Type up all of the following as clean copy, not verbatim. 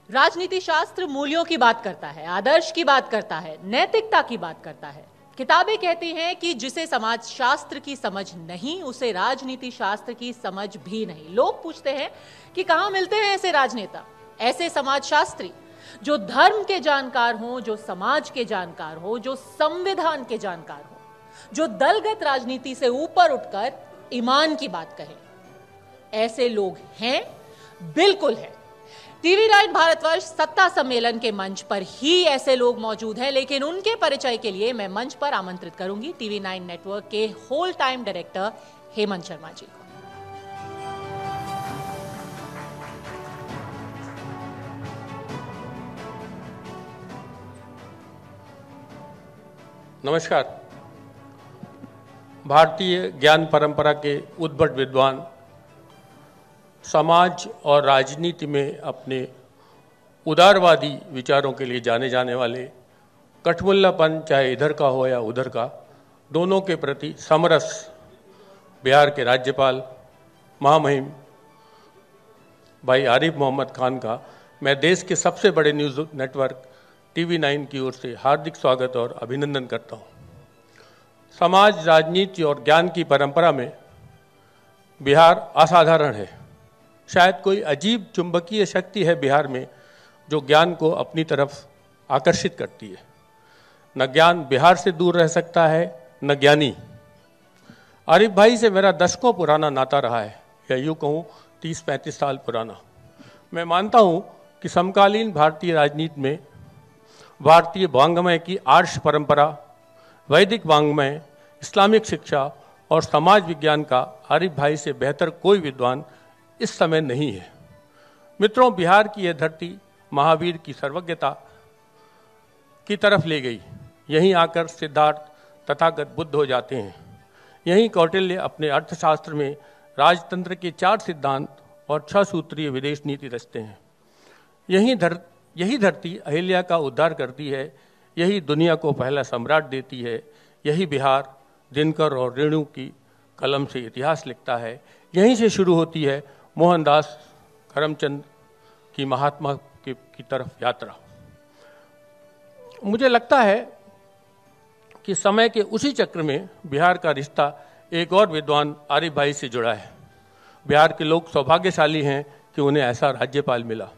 राजनीति शास्त्र मूल्यों की बात करता है, आदर्श की बात करता है, नैतिकता की बात करता है। किताबें कहती हैं कि जिसे समाज शास्त्र की समझ नहीं, उसे राजनीति शास्त्र की समझ भी नहीं। लोग पूछते हैं कि कहां मिलते हैं ऐसे राजनेता, ऐसे समाज शास्त्री जो धर्म के जानकार हों, जो समाज के जानकार हों, जो संविधान के जानकार हों, जो दलगत राजनीति से ऊपर उठकर ईमान की बात कहें। ऐसे लोग हैं, बिल्कुल है। टीवी 9 भारतवर्ष सत्ता सम्मेलन के मंच पर ही ऐसे लोग मौजूद हैं, लेकिन उनके परिचय के लिए मैं मंच पर आमंत्रित करूंगी टीवी 9 नेटवर्क के whole time director Hemant Sharma ji को। नमस्कार। भारतीय ज्ञान परंपरा के उद्भट विद्वान, समाज और राजनीति में अपने उदारवादी विचारों के लिए जाने जाने वाले, कठमुल्लापन चाहे इधर का हो या उधर का, दोनों के प्रति समरस बिहार के राज्यपाल महामहिम भाई आरिफ मोहम्मद खान का मैं देश के सबसे बड़े न्यूज़ नेटवर्क टीवी 9 की ओर से हार्दिक स्वागत और अभिनंदन करता हूँ। समाज, राजनीति और ज्ञान की परंपरा में बिहार असाधारण है। शायद कोई अजीब चुंबकीय शक्ति है बिहार में जो ज्ञान को अपनी तरफ आकर्षित करती है। न ज्ञान बिहार से दूर रह सकता है, न ज्ञानी। आरिफ भाई से मेरा दशकों पुराना नाता रहा है, या यूँ कहूँ 30-35 साल पुराना। मैं मानता हूँ कि समकालीन भारतीय राजनीति में भारतीय वांग्मय की आर्ष परंपरा, वैदिक वांग्मय, इस्लामिक शिक्षा और समाज विज्ञान का आरिफ भाई से बेहतर कोई विद्वान इस समय नहीं है। मित्रों, बिहार की यह धरती महावीर की सर्वज्ञता की तरफ ले गई। यहीं आकर सिद्धार्थ तथागत बुद्ध हो जाते हैं। यहीं कौटिल्य अपने अर्थशास्त्र में राजतंत्र के 4 सिद्धांत और 6 सूत्रीय विदेश नीति रचते हैं। यही धरती अहिल्या का उद्धार करती है। यही दुनिया को पहला सम्राट देती है। यही बिहार दिनकर और रेणु की कलम से इतिहास लिखता है। यहीं से शुरू होती है मोहनदास करमचंद की महात्मा की तरफ यात्रा। मुझे लगता है कि समय के उसी चक्र में बिहार का रिश्ता एक और विद्वान आरिफ भाई से जुड़ा है। बिहार के लोग सौभाग्यशाली हैं कि उन्हें ऐसा राज्यपाल मिला।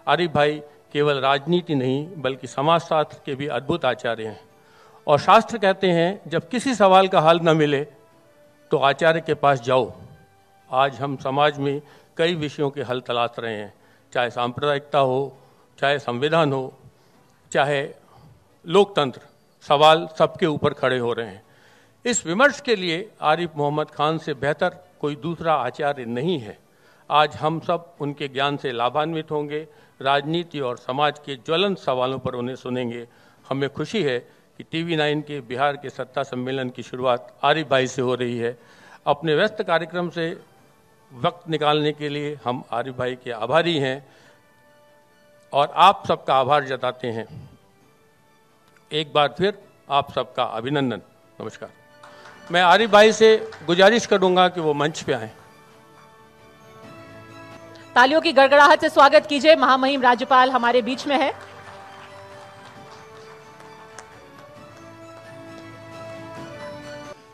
आरिफ भाई केवल राजनीति नहीं बल्कि समाजशास्त्र के भी अद्भुत आचार्य हैं। और शास्त्र कहते हैं, जब किसी सवाल का हल न मिले तो आचार्य के पास जाओ। आज हम समाज में कई विषयों के हल तलाश रहे हैं, चाहे सांप्रदायिकता हो, चाहे संविधान हो, चाहे लोकतंत्र। सवाल सबके ऊपर खड़े हो रहे हैं। इस विमर्श के लिए आरिफ मोहम्मद खान से बेहतर कोई दूसरा आचार्य नहीं है। आज हम सब उनके ज्ञान से लाभान्वित होंगे, राजनीति और समाज के ज्वलंत सवालों पर उन्हें सुनेंगे। हमें खुशी है कि टीवी 9 के बिहार के सत्ता सम्मेलन की शुरुआत आरिफ भाई से हो रही है। अपने व्यस्त कार्यक्रम से वक्त निकालने के लिए हम आरिफ भाई के आभारी हैं और आप सबका आभार जताते हैं। एक बार फिर आप सबका अभिनंदन। नमस्कार। मैं आरिफ भाई से गुजारिश करूंगा कि वो मंच पे आएं। तालियों की गड़गड़ाहट से स्वागत कीजिए। महामहिम राज्यपाल हमारे बीच में है।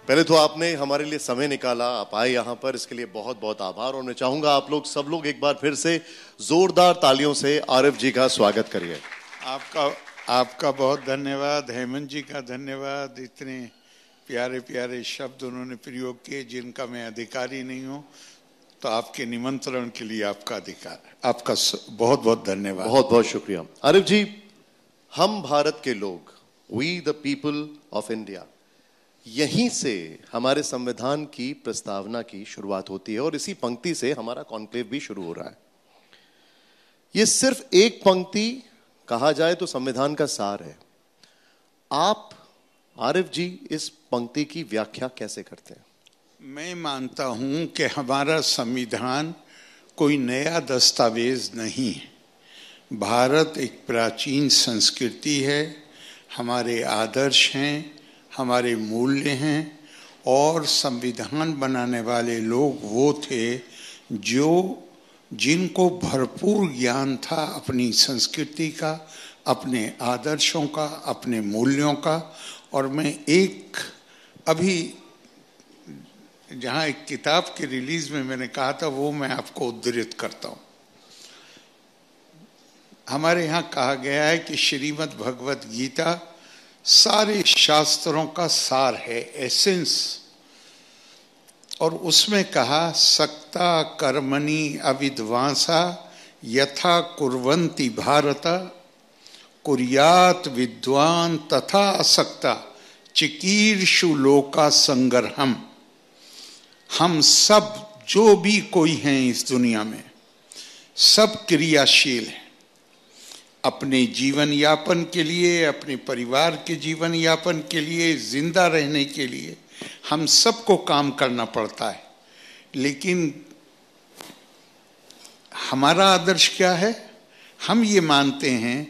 पहले तो आपने हमारे लिए समय निकाला, आप आए यहाँ पर, इसके लिए बहुत बहुत आभार। और मैं चाहूंगा आप लोग सब लोग एक बार फिर से जोरदार तालियों से आरिफ जी का स्वागत करिए। आपका बहुत धन्यवाद। हेमंत जी का धन्यवाद। इतने प्यारे प्यारे शब्द उन्होंने प्रयोग किए जिनका मैं अधिकारी नहीं हूँ, तो आपके निमंत्रण के लिए आपका अधिकार, आपका बहुत बहुत धन्यवाद। बहुत बहुत शुक्रिया। आरिफ जी, हम भारत के लोग, we the people of India, यहीं से हमारे संविधान की प्रस्तावना की शुरुआत होती है और इसी पंक्ति से हमारा कॉन्क्लेव भी शुरू हो रहा है। ये सिर्फ एक पंक्ति कहा जाए तो संविधान का सार है। आप आरिफ जी इस पंक्ति की व्याख्या कैसे करते हैं? मैं मानता हूं कि हमारा संविधान कोई नया दस्तावेज नहीं है। भारत एक प्राचीन संस्कृति है, हमारे आदर्श हैं, हमारे मूल्य हैं, और संविधान बनाने वाले लोग वो थे जो जिनको भरपूर ज्ञान था अपनी संस्कृति का, अपने आदर्शों का, अपने मूल्यों का। और मैं एक अभी जहाँ एक किताब के रिलीज में मैंने कहा था वो मैं आपको उद्धृत करता हूँ। हमारे यहाँ कहा गया है कि श्रीमद् भगवत गीता सारे शास्त्रों का सार है, एसेंस। और उसमें कहा सक्ता कर्मणि अविद्वांसा यथा कुर्वन्ति भारत कुर्यात विद्वान तथा असक्ता चिकीर्षु लोका संगरहम। हम सब जो भी कोई हैं इस दुनिया में सब क्रियाशील हैं अपने जीवन यापन के लिए, अपने परिवार के जीवन यापन के लिए, जिंदा रहने के लिए हम सबको काम करना पड़ता है। लेकिन हमारा आदर्श क्या है? हम ये मानते हैं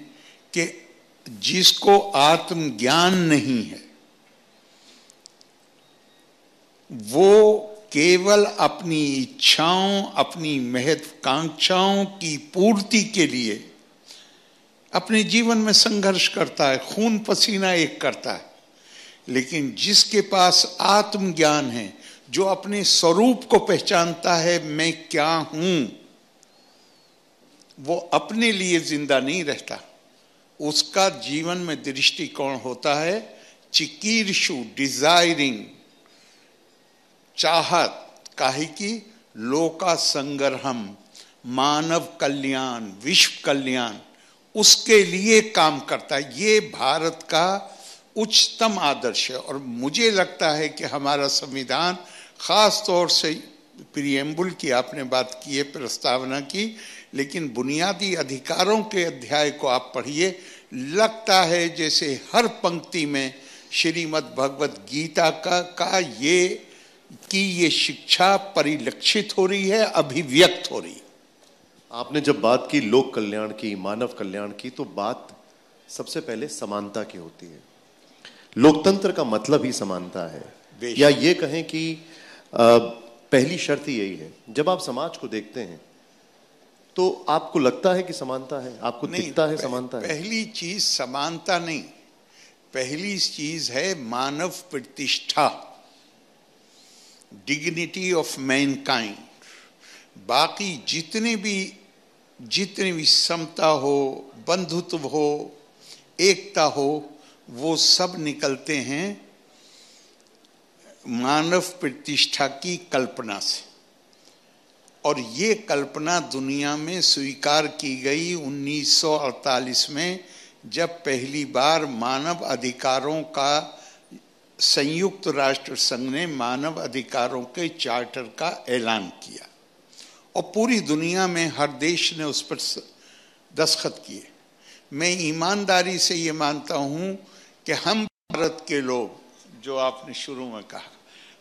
कि जिसको आत्मज्ञान नहीं है वो केवल अपनी इच्छाओं, अपनी महत्वाकांक्षाओं की पूर्ति के लिए अपने जीवन में संघर्ष करता है, खून पसीना एक करता है। लेकिन जिसके पास आत्मज्ञान है, जो अपने स्वरूप को पहचानता है, मैं क्या हूं, वो अपने लिए जिंदा नहीं रहता। उसका जीवन में दृष्टिकोण होता है चिकीर्षु, डिजायरिंग, चाहत, काहे की लोका संगरहम, मानव कल्याण, विश्व कल्याण, उसके लिए काम करता है। ये भारत का उच्चतम आदर्श है। और मुझे लगता है कि हमारा संविधान, खास तौर से प्रीएम्बुल की आपने बात की है, प्रस्तावना की, लेकिन बुनियादी अधिकारों के अध्याय को आप पढ़िए, लगता है जैसे हर पंक्ति में श्रीमद् भगवत गीता का ये शिक्षा परिलक्षित हो रही है, अभिव्यक्त हो रही है। आपने जब बात की लोक कल्याण की, मानव कल्याण की, तो बात सबसे पहले समानता की होती है। लोकतंत्र का मतलब ही समानता है। या ये कहें कि पहली शर्त ही यही है। जब आप समाज को देखते हैं तो आपको लगता है कि समानता है, आपको दिखता है समानता है? पहली चीज समानता नहीं, पहली चीज है मानव प्रतिष्ठा, डिग्निटी ऑफ मैनकाइंड। बाकी जितने भी समता हो, बंधुत्व हो, एकता हो, वो सब निकलते हैं मानव प्रतिष्ठा की कल्पना से। और ये कल्पना दुनिया में स्वीकार की गई 1948 में, जब पहली बार मानव अधिकारों का संयुक्त राष्ट्र संघ ने मानव अधिकारों के चार्टर का ऐलान किया और पूरी दुनिया में हर देश ने उस पर दस्तखत किए। मैं ईमानदारी से ये मानता हूँ कि हम भारत के लोग, जो आपने शुरू में कहा,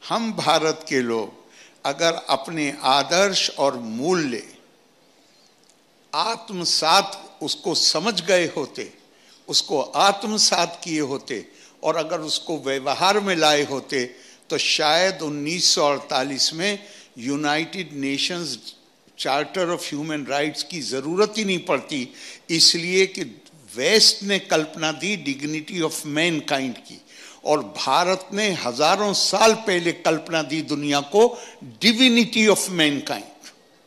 हम भारत के लोग अगर अपने आदर्श और मूल्य आत्मसात उसको समझ गए होते, उसको आत्मसात किए होते और अगर उसको व्यवहार में लाए होते, तो शायद 1948 में United Nations charter of human rights की जरूरत ही नहीं पड़ती। इसलिए कि वेस्ट ने कल्पना दी डिग्निटी ऑफ मैनकाइंड की, और भारत ने हजारों साल पहले कल्पना दी दुनिया को डिविनिटी ऑफ मैनकाइंड।